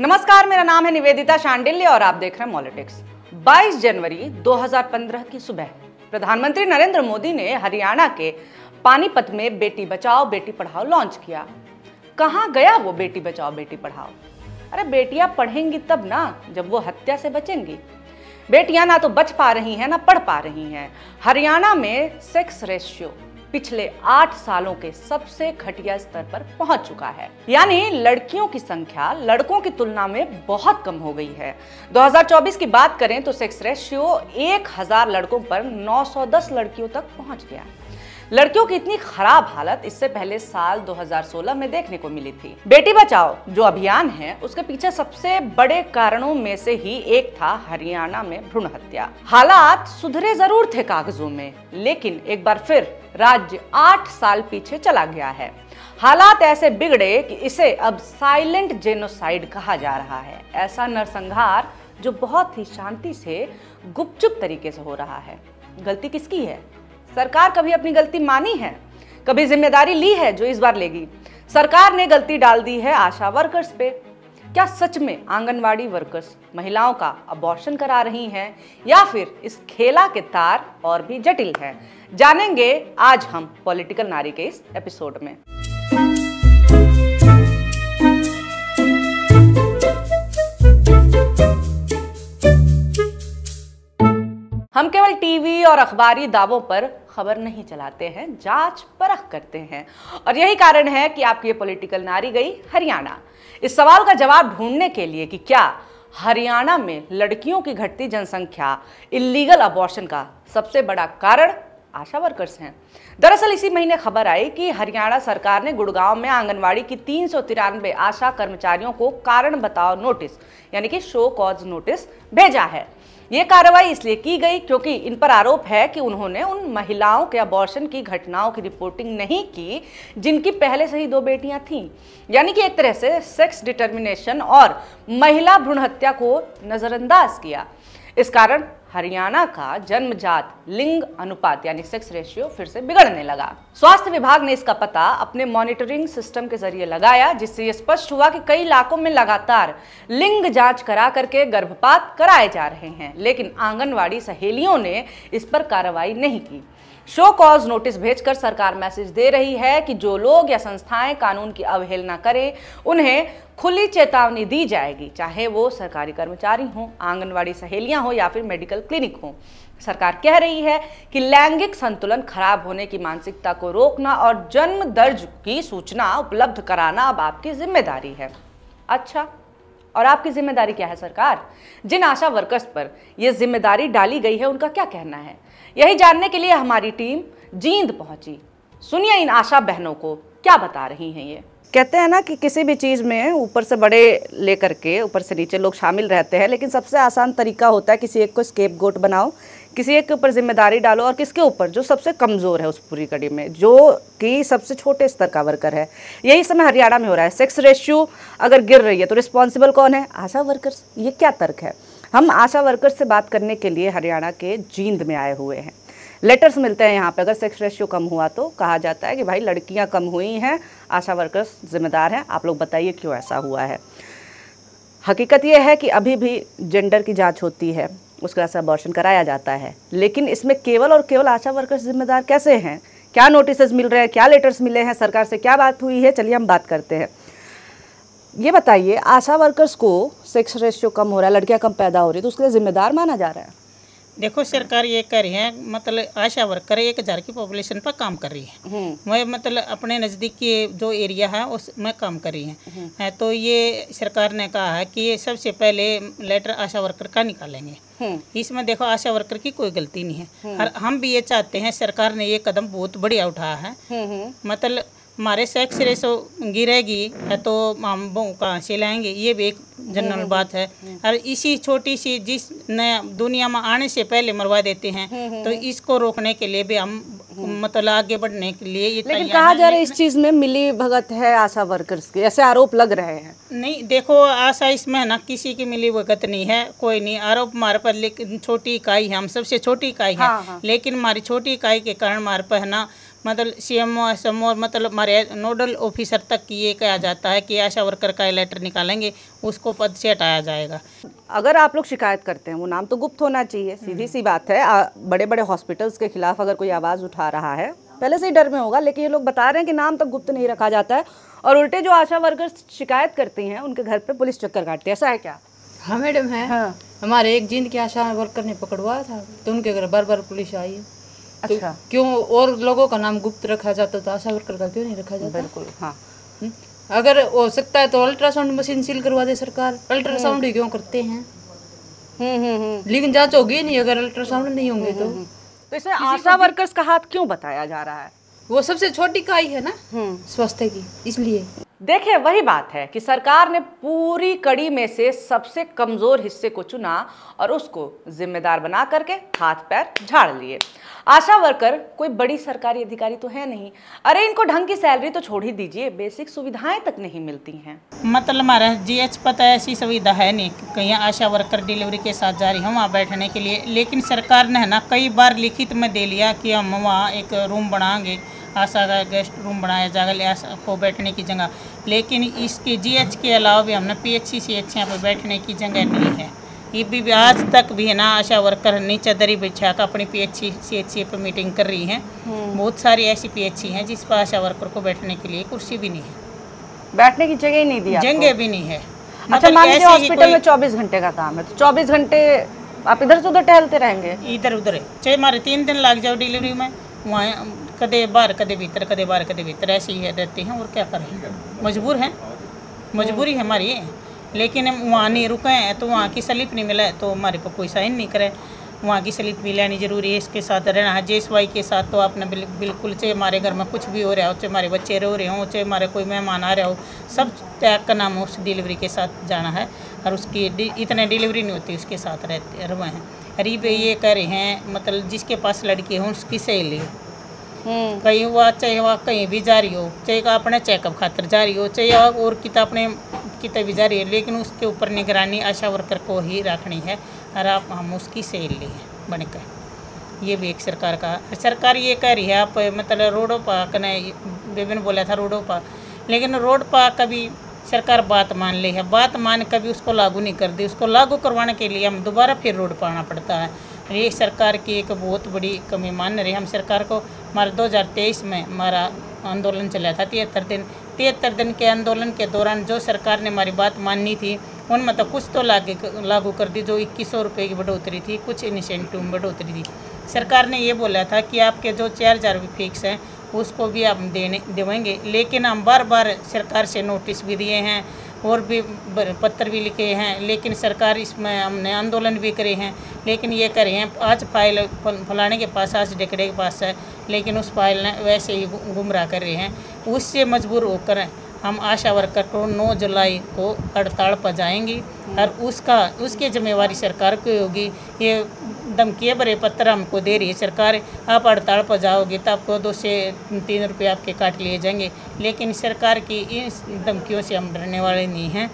नमस्कार, मेरा नाम है निवेदिता शांडिल्य और आप देख रहे हैं मॉलिटिक्स। 22 जनवरी 2015 की सुबह प्रधानमंत्री नरेंद्र मोदी ने हरियाणा के पानीपत में बेटी बचाओ बेटी पढ़ाओ लॉन्च किया। कहां गया वो बेटी बचाओ बेटी पढ़ाओ? अरे बेटियां पढ़ेंगी तब ना जब वो हत्या से बचेंगी। बेटियां ना तो बच पा रही हैं ना पढ़ पा रही हैं। हरियाणा में सेक्स रेशियो पिछले 8 सालों के सबसे घटिया स्तर पर पहुंच चुका है, यानी लड़कियों की संख्या लड़कों की तुलना में बहुत कम हो गई है। 2024 की बात करें तो सेक्स रेशियो 1000 लड़कों पर 910 लड़कियों तक पहुंच गया। लड़कियों की इतनी खराब हालत इससे पहले साल 2016 में देखने को मिली थी। बेटी बचाओ जो अभियान है उसके पीछे सबसे बड़े कारणों में से ही एक था हरियाणा में भ्रूण हत्या। हालात सुधरे जरूर थे कागजों में, लेकिन एक बार फिर राज्य 8 साल पीछे चला गया है। हालात ऐसे बिगड़े कि इसे अब साइलेंट जेनोसाइड कहा जा रहा है। ऐसा नरसंहार जो बहुत ही शांति से गुपचुप तरीके से हो रहा है। गलती किसकी है? सरकार कभी अपनी गलती मानी है? कभी जिम्मेदारी ली है जो इस बार लेगी? सरकार ने गलती डाल दी है आशा वर्कर्स पे। क्या सच में आंगनवाड़ी वर्कर्स महिलाओं का अबॉर्शन करा रही हैं या फिर इस खेला के तार और भी जटिल हैं? जानेंगे आज हम पॉलिटिकल नारी के इस एपिसोड में। हम केवल टीवी और अखबारी दावों पर खबर नहीं चलाते हैं, जांच परख करते हैं। और यही कारण है कि आपकी ये पॉलिटिकल नारी गई हरियाणा इस सवाल का जवाब ढूंढने के लिए कि क्या हरियाणा में लड़कियों की घटती जनसंख्या इल्लीगल अबॉर्शन का सबसे बड़ा कारण आशा वर्कर्स हैं। दरअसल इसी महीने खबर आई कि हरियाणा सरकार ने गुड़गांव में आंगनवाड़ी की 393 आशा कर्मचारियों को कारण बताओ नोटिस यानी कि शो कॉज नोटिस भेजा है। ये कार्रवाई इसलिए की गई क्योंकि इन पर आरोप है कि उन्होंने उन महिलाओं के अबॉर्शन की घटनाओं की रिपोर्टिंग नहीं की जिनकी पहले से ही 2 बेटियां थीं। यानी कि एक तरह से सेक्स डिटर्मिनेशन और महिला भ्रूण हत्या को नजरअंदाज किया। इस कारण हरियाणा का जन्मजात लिंग अनुपात यानी सेक्स रेशियो फिर से बिगड़ने लगा। स्वास्थ्य विभाग ने इसका पता अपने मॉनिटरिंग सिस्टम के जरिए लगाया, जिससे यह स्पष्ट हुआ कि कई इलाकों में लगातार लिंग जांच करा करके गर्भपात कराए जा रहे हैं, लेकिन आंगनवाड़ी सहेलियों ने इस पर कार्रवाई नहीं की। शो कॉज नोटिस भेजकर सरकार मैसेज दे रही है कि जो लोग या संस्थाएं कानून की अवहेलना करें उन्हें खुली चेतावनी दी जाएगी, चाहे वो सरकारी कर्मचारी हों, आंगनवाड़ी सहेलियां हो या फिर मेडिकल क्लिनिक हो। सरकार कह रही है कि लैंगिक संतुलन खराब होने की मानसिकता को रोकना और जन्म दर्ज की सूचना उपलब्ध कराना अब आपकी जिम्मेदारी है। अच्छा, और आपकी जिम्मेदारी क्या है सरकार? जिन आशा वर्कर्स पर यह जिम्मेदारी डाली गई है उनका क्या कहना है? यही जानने के लिए हमारी टीम जींद पहुंची। सुनिए इन आशा बहनों को क्या बता रही हैं। ये कहते हैं ना कि किसी भी चीज़ में ऊपर से बड़े लेकर के ऊपर से नीचे लोग शामिल रहते हैं, लेकिन सबसे आसान तरीका होता है किसी एक को स्केपगोट बनाओ, किसी एक के ऊपर जिम्मेदारी डालो और किसके ऊपर? जो सबसे कमज़ोर है उस पूरी कड़ी में, जो कि सबसे छोटे स्तर का वर्कर है। यही समय हरियाणा में हो रहा है। सेक्स रेशियो अगर गिर रही है तो रिस्पॉन्सिबल कौन है? आशा वर्कर्स। ये क्या तर्क है? हम आशा वर्कर्स से बात करने के लिए हरियाणा के जींद में आए हुए हैं। लेटर्स मिलते हैं यहाँ पे। अगर सेक्स रेशियो कम हुआ तो कहा जाता है कि भाई लड़कियाँ कम हुई हैं, आशा वर्कर्स जिम्मेदार हैं। आप लोग बताइए क्यों ऐसा हुआ है। हकीकत यह है कि अभी भी जेंडर की जांच होती है, उसके बाद से अबॉर्शन कराया जाता है, लेकिन इसमें केवल और केवल आशा वर्कर्स जिम्मेदार कैसे हैं? क्या नोटिस मिल रहे हैं? क्या लेटर्स मिले हैं? सरकार से क्या बात हुई है? चलिए हम बात करते हैं। ये बताइए, आशा वर्कर्स को सेक्स रेशियो कम हो रहा है, लड़कियां कम पैदा हो रही है, तो उसके लिए जिम्मेदार माना जा रहा है? देखो, सरकार ये कह रही है, मतलब आशा वर्कर 1000 की पॉपुलेशन पर काम कर रही है। वह मतलब अपने नज़दीक की जो एरिया है उसमें काम कर रही है। तो ये सरकार ने कहा है कि सबसे पहले लेटर आशा वर्कर का निकालेंगे। इसमें देखो आशा वर्कर की कोई गलती नहीं है। और हम भी ये चाहते हैं, सरकार ने ये कदम बहुत बढ़िया उठाया है। मतलब हमारे सेक्स रेशो गिरेगी तो हम कहाँ से लाएंगे, ये भी एक जनरल बात है। और इसी छोटी सी जिस नया दुनिया में आने से पहले मरवा देते हैं, तो इसको रोकने के लिए भी हम मतलब आगे बढ़ने के लिए ये लेकिन कहा जा रहा है इस चीज़ में मिली भगत है आशा वर्कर्स की, ऐसे आरोप लग रहे हैं। नहीं, देखो आशा इसमें ना किसी की मिली भगत नहीं है, कोई नहीं। आरोप हमारे पर लेकिन छोटी इकाई है, हम सबसे छोटी इकाई है। लेकिन हमारी छोटी इकाई के कारण हमारे पर है ना मतलब CMO SMO मतलब हमारे नोडल ऑफिसर तक ये कहा जाता है कि आशा वर्कर का लेटर निकालेंगे, उसको पद से हटाया जाएगा। अगर आप लोग शिकायत करते हैं वो नाम तो गुप्त होना चाहिए, सीधी सी बात है। बड़े बड़े हॉस्पिटल्स के खिलाफ अगर कोई आवाज़ उठा रहा है पहले से ही डर में होगा, लेकिन ये लोग बता रहे हैं कि नाम तक गुप्त नहीं रखा जाता है और उल्टे जो आशा वर्कर्स शिकायत करती हैं उनके घर पे पुलिस चक्कर काटती है। ऐसा है क्या? हाँ मैडम है। हाँ। हमारे एक जींद के आशा वर्कर ने पकड़वाया था तो उनके घर बार बार पुलिस आई है। अच्छा। तो क्यों और लोगों का नाम गुप्त रखा जाता तो आशा वर्कर का क्यों नहीं रखा जाता? बिल्कुल। हाँ। अगर हो सकता है तो अल्ट्रासाउंड मशीन सील करवा दे सरकार। अल्ट्रासाउंड ही क्यों करते हैं? लेकिन जांच होगी नहीं अगर अल्ट्रासाउंड नहीं होंगे तो इसमें आशा वर्कर्स का हाथ क्यों बताया जा रहा है? वो सबसे छोटी इकाई है ना स्वास्थ्य की, इसलिए। देखिए वही बात है कि सरकार ने पूरी कड़ी में से सबसे कमजोर हिस्से को चुना और उसको जिम्मेदार बना करके हाथ पैर झाड़ लिए। आशा वर्कर कोई बड़ी सरकारी अधिकारी तो है नहीं। अरे इनको ढंग की सैलरी तो छोड़ ही दीजिए, बेसिक सुविधाएं तक नहीं मिलती हैं। मतलब हमारा GH पता है ऐसी सुविधा है नहीं, कहीं आशा वर्कर डिलीवरी के साथ जा रही हम वहाँ बैठने के लिए, लेकिन सरकार ने है ना कई बार लिखित में दे लिया कि हम वहाँ एक रूम बनाएंगे, आशा का गेस्ट रूम बनाया जाएगा आशा को बैठने की जगह, लेकिन इसके GH के अलावा भी हमने PHC CH यहाँ पर बैठने की जगह नहीं है। ये भी आज तक भी है ना आशा वर्कर नीचे दरी बिछा कर अपनी PHC CH पर मीटिंग कर रही हैं। बहुत सारी ऐसी PHC हैं जिस पर आशा वर्कर को बैठने के लिए कुर्सी भी नहीं है, बैठने की जगह ही नहीं दिया, जगह भी नहीं है। अच्छा मान लीजिए हॉस्पिटल में 24 घंटे का काम है तो 24 घंटे आप इधर से उधर टहलते रहेंगे? इधर उधर है, चाहे हमारे 3 दिन लग जाओ डिलीवरी में, वहाँ कदे बाहर कदे भीतर कदे बाहर कदे भीतर ऐसे ही रहते हैं। और क्या करें, मजबूर हैं, मजबूरी है हमारी। लेकिन हम वहाँ नहीं रुके हैं तो वहाँ की स्लिप नहीं मिला तो हमारे पर कोई साइन नहीं करे, वहाँ की स्लिप भी लेनी जरूरी है। इसके साथ रहना है JSY के साथ तो आपने बिल्कुल, चाहे हमारे घर में कुछ भी हो रहा हो, चाहे हमारे बच्चे रो रहे हों, चाहे हमारे कोई मेहमान आ रहा हो, सब टैग का नाम उस डिलीवरी के साथ जाना है और उसकी इतने डिलीवरी नहीं होती उसके साथ रहते रहे हैं। गरीब ये कह रहे हैं मतलब जिसके पास लड़की हो उसकी सहेली हो, कहीं हुआ चाहे वह कहीं भी जा रही हो, चाहे अपने चेकअप खातर जा रही हो, चाहे और अपने कितने भी जा रही है, लेकिन उसके ऊपर निगरानी आशा वर्कर को ही रखनी है और आप हम उसकी सहेली हैं बनकर। ये भी एक सरकार ये कह रही है आप मतलब रोडों पर कने विभिन्न बोला था रोडों पर, लेकिन रोड पर कभी सरकार बात मान ली है, बात मान कभी उसको लागू नहीं कर दी। उसको लागू करवाने के लिए हम दोबारा फिर रोड पर आना पड़ता है। ये सरकार की एक बहुत बड़ी कमी मान रही हम सरकार को। हमारा 2023 में हमारा आंदोलन चला था 73 दिन के आंदोलन के दौरान जो सरकार ने हमारी बात माननी थी उनमें तो कुछ तो लागू कर दी, जो 2100 रुपये की बढ़ोतरी थी, कुछ इंसेंटिव में बढ़ोतरी थी। सरकार ने ये बोला था कि आपके जो 4000 रुपये फिक्स हैं उसको भी आप देवेंगे, लेकिन हम बार बार सरकार से नोटिस भी दिए हैं और भी पत्र भी लिखे हैं, लेकिन सरकार इसमें हमने आंदोलन भी करे हैं, लेकिन ये करे हैं आज फाइल फलाने के पास, आज डेकड़े के पास है, लेकिन उस फाइल ने वैसे ही गुमराह कर रहे हैं। उससे मजबूर होकर हम आशा वर्कर को 9 जुलाई को हड़ताल पर जाएंगी और उसकी जिम्मेवारी सरकार की होगी। ये धमकी भरे पत्र हमको दे रही है सरकार, आप हड़ताल पर जाओगे तो आपको 2 से 3 रुपये आपके काट लिए जाएंगे, लेकिन सरकार की इन धमकियों से हम डरने वाले नहीं हैं।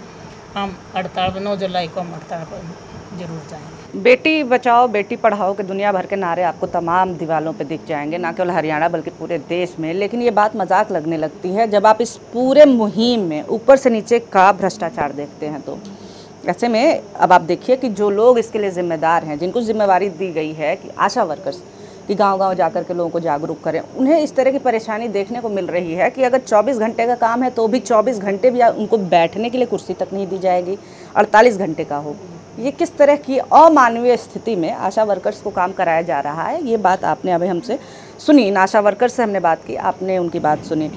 हम हड़ताल पर 9 जुलाई को हम हड़ताल पर जरूर जाएंगे। बेटी बचाओ बेटी पढ़ाओ के दुनिया भर के नारे आपको तमाम दीवारों पे दिख जाएंगे, ना केवल हरियाणा बल्कि पूरे देश में। लेकिन ये बात मजाक लगने लगती है जब आप इस पूरे मुहिम में ऊपर से नीचे का भ्रष्टाचार देखते हैं। तो ऐसे में अब आप देखिए कि जो लोग इसके लिए जिम्मेदार हैं, जिनको जिम्मेवारी दी गई है कि आशा वर्कर्स कि गांव-गांव जाकर के लोगों को जागरूक करें, उन्हें इस तरह की परेशानी देखने को मिल रही है कि अगर 24 घंटे का काम है तो भी 24 घंटे भी उनको बैठने के लिए कुर्सी तक नहीं दी जाएगी, 48 घंटे का हो। ये किस तरह की अमानवीय स्थिति में आशा वर्कर्स को काम कराया जा रहा है, ये बात आपने अभी हमसे सुनी। इन आशा वर्कर्स से हमने बात की, आपने उनकी बात सुनी।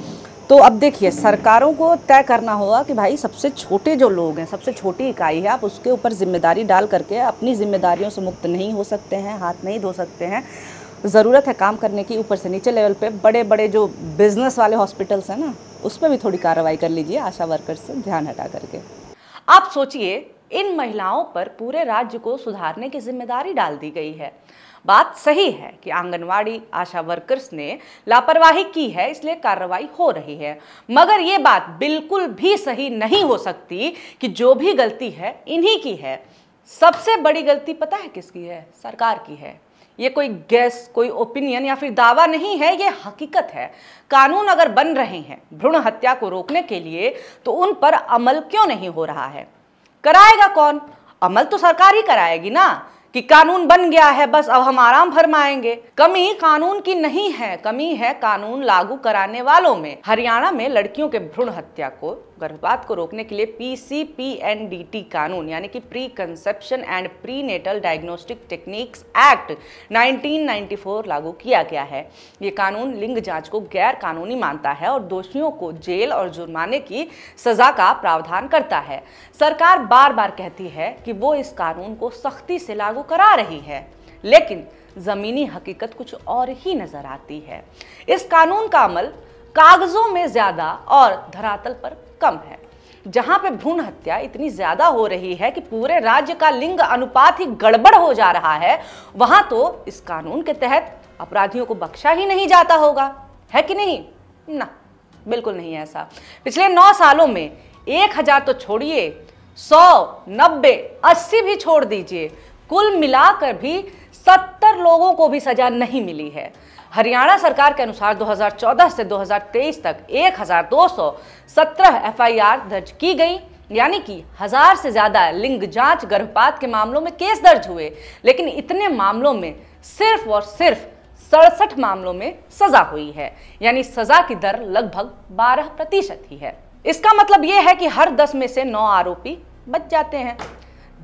तो अब देखिए सरकारों को तय करना होगा कि भाई सबसे छोटे जो लोग हैं, सबसे छोटी इकाई है, आप उसके ऊपर जिम्मेदारी डाल करके अपनी जिम्मेदारियों से मुक्त नहीं हो सकते हैं, हाथ नहीं धो सकते हैं। ज़रूरत है काम करने की। ऊपर से नीचे लेवल पे बड़े बड़े जो बिजनेस वाले हॉस्पिटल्स हैं ना, उस पर भी थोड़ी कार्रवाई कर लीजिए आशा वर्कर्स से ध्यान हटा करके। आप सोचिए इन महिलाओं पर पूरे राज्य को सुधारने की जिम्मेदारी डाल दी गई है। बात सही है कि आंगनवाड़ी आशा वर्कर्स ने लापरवाही की है, इसलिए कार्रवाई हो रही है, मगर ये बात बिल्कुल भी सही नहीं हो सकती कि जो भी गलती है इन्हीं की है। सबसे बड़ी गलती पता है किसकी है? सरकार की है। ये कोई गैस, कोई ओपिनियन या फिर दावा नहीं है, ये हकीकत है। कानून अगर बन रहे हैं भ्रूण हत्या को रोकने के लिए तो उन पर अमल क्यों नहीं हो रहा है? कराएगा कौन? अमल तो सरकार ही कराएगी ना, कि कानून बन गया है बस अब हम आराम फरमाएंगे। कमी कानून की नहीं है, कमी है कानून लागू कराने वालों में। हरियाणा में लड़कियों के भ्रूण हत्या को, गर्भपात को रोकने के लिए PCPNDT कानून यानी कि pre conception and prenatal diagnostic techniques act 1994 लागू किया गया है। ये कानून लिंग जांच को गैर कानूनी मानता है और दोषियों को जेल और जुर्माने की सजा का प्रावधान करता है। सरकार बार बार कहती है कि वो इस कानून को सख्ती से लागू करा रही है, लेकिन जमीनी हकीकत कुछ और ही नजर आती है। इस कानून का अमल कागजों में ज्यादा और धरातल पर कम है। जहां पे भ्रूण हत्या इतनी ज्यादा हो रही है कि पूरे राज्य का लिंग अनुपात ही गड़बड़ हो जा रहा है, वहां तो इस कानून के तहत अपराधियों को बख्शा ही नहीं जाता होगा, है कि नहीं? ना, बिल्कुल नहीं ऐसा। पिछले 9 सालों में 1000 तो छोड़िए, 100, 90, 80 भी छोड़ दीजिए, कुल मिलाकर भी 70 लोगों को भी सजा नहीं मिली है। हरियाणा सरकार के अनुसार 2014 से 2023 तक 1217 FIR दर्ज की गई, यानी कि 1000 से ज्यादा लिंग जांच गर्भपात के मामलों में केस दर्ज हुए, लेकिन इतने मामलों में सिर्फ और सिर्फ 67 मामलों में सजा हुई है, यानी सजा की दर लगभग 12% ही है। इसका मतलब यह है कि हर 10 में से 9 आरोपी बच जाते हैं।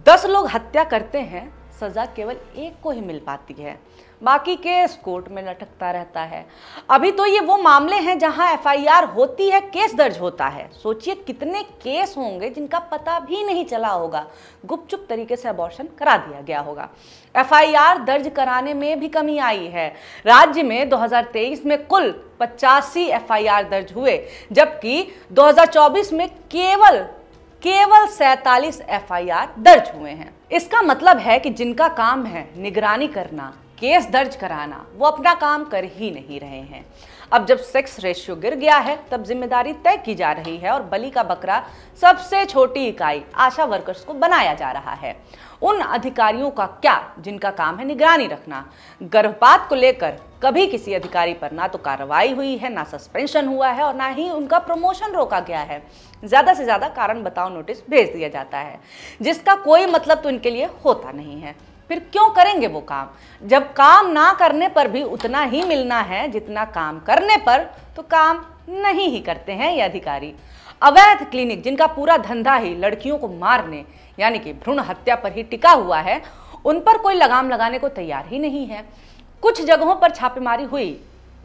10 लोग हत्या करते हैं, सजा केवल एक को ही मिल पाती है, बाकी केस कोर्ट में लटकता रहता है। अभी तो ये वो मामले हैं जहां FIR होती है, केस दर्ज होता है। सोचिए कितने केस होंगे जिनका पता भी नहीं चला होगा, गुपचुप तरीके से अबॉर्शन करा दिया गया होगा। FIR दर्ज कराने में भी कमी आई है। राज्य में 2023 में कुल 85 FIR दर्ज हुए, जबकि 2024 में केवल 47 FIR दर्ज हुए हैं। इसका मतलब है कि जिनका काम है निगरानी करना, केस दर्ज कराना, वो अपना काम कर ही नहीं रहे हैं। अब जब सेक्स रेशियो गिर गया है तब जिम्मेदारी तय की जा रही है और बलि का बकरा सबसे छोटी इकाई आशा वर्कर्स को बनाया जा रहा है। उन अधिकारियों का क्या जिनका काम है निगरानी रखना। गर्भपात को लेकर कभी किसी अधिकारी पर ना तो कार्रवाई हुई है, ना सस्पेंशन हुआ है और ना ही उनका प्रमोशन रोका गया है। ज्यादा से ज्यादा कारण बताओ नोटिस भेज दिया जाता है, जिसका कोई मतलब तो इनके लिए होता नहीं है। फिर क्यों करेंगे वो काम, जब काम ना करने पर भी उतना ही मिलना है जितना काम करने पर तो काम नहीं ही करते हैं ये अधिकारी। अवैध क्लिनिक जिनका पूरा धंधा ही लड़कियों को मारने यानी कि भ्रूण हत्या पर ही टिका हुआ है, उन पर कोई लगाम लगाने को तैयार ही नहीं है। कुछ जगहों पर छापेमारी हुई,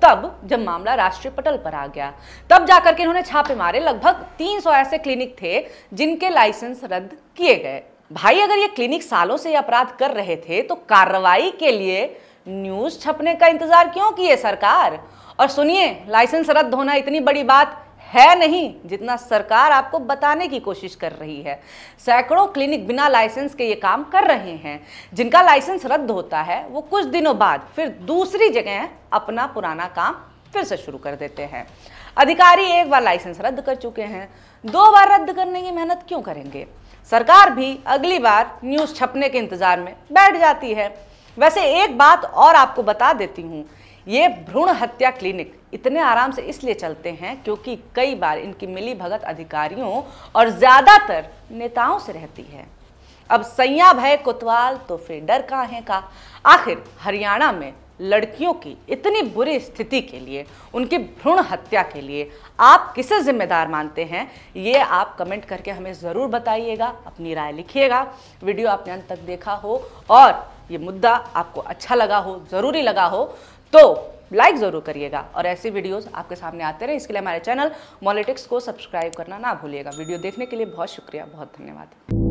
तब जब मामला राष्ट्रीय पटल पर आ गया तब जाकर के इन्होंने छापे मारे। लगभग 300 ऐसे क्लिनिक थे जिनके लाइसेंस रद्द किए गए। भाई अगर ये क्लिनिक सालों से अपराध कर रहे थे तो कार्रवाई के लिए न्यूज छपने का इंतजार क्यों किए सरकार? और सुनिए, लाइसेंस रद्द होना इतनी बड़ी बात है नहीं जितना सरकार आपको बताने की कोशिश कर रही है। सैकड़ों क्लिनिक बिना लाइसेंस के ये काम कर रहे हैं। जिनका लाइसेंस रद्द होता है वो कुछ दिनों बाद फिर दूसरी जगह अपना पुराना काम फिर से शुरू कर देते हैं। अधिकारी एक बार लाइसेंस रद्द कर चुके हैं, 2 बार रद्द करने की मेहनत क्यों करेंगे? सरकार भी अगली बार न्यूज़ छपने के इंतजार में बैठ जाती है। वैसे एक बात और आपको बता देती हूँ, ये भ्रूण हत्या क्लिनिक इतने आराम से इसलिए चलते हैं क्योंकि कई बार इनकी मिली भगत अधिकारियों और ज्यादातर नेताओं से रहती है। अब सैया भय कोतवाल तो फिर डर काहे का। आखिर हरियाणा में लड़कियों की इतनी बुरी स्थिति के लिए, उनकी भ्रूण हत्या के लिए आप किसे जिम्मेदार मानते हैं? ये आप कमेंट करके हमें ज़रूर बताइएगा, अपनी राय लिखिएगा। वीडियो आपने अंत तक देखा हो और ये मुद्दा आपको अच्छा लगा हो, ज़रूरी लगा हो तो लाइक ज़रूर करिएगा और ऐसी वीडियोस आपके सामने आते रहे इसके लिए हमारे चैनल मॉलिटिक्स को सब्सक्राइब करना ना भूलिएगा। वीडियो देखने के लिए बहुत शुक्रिया, बहुत धन्यवाद।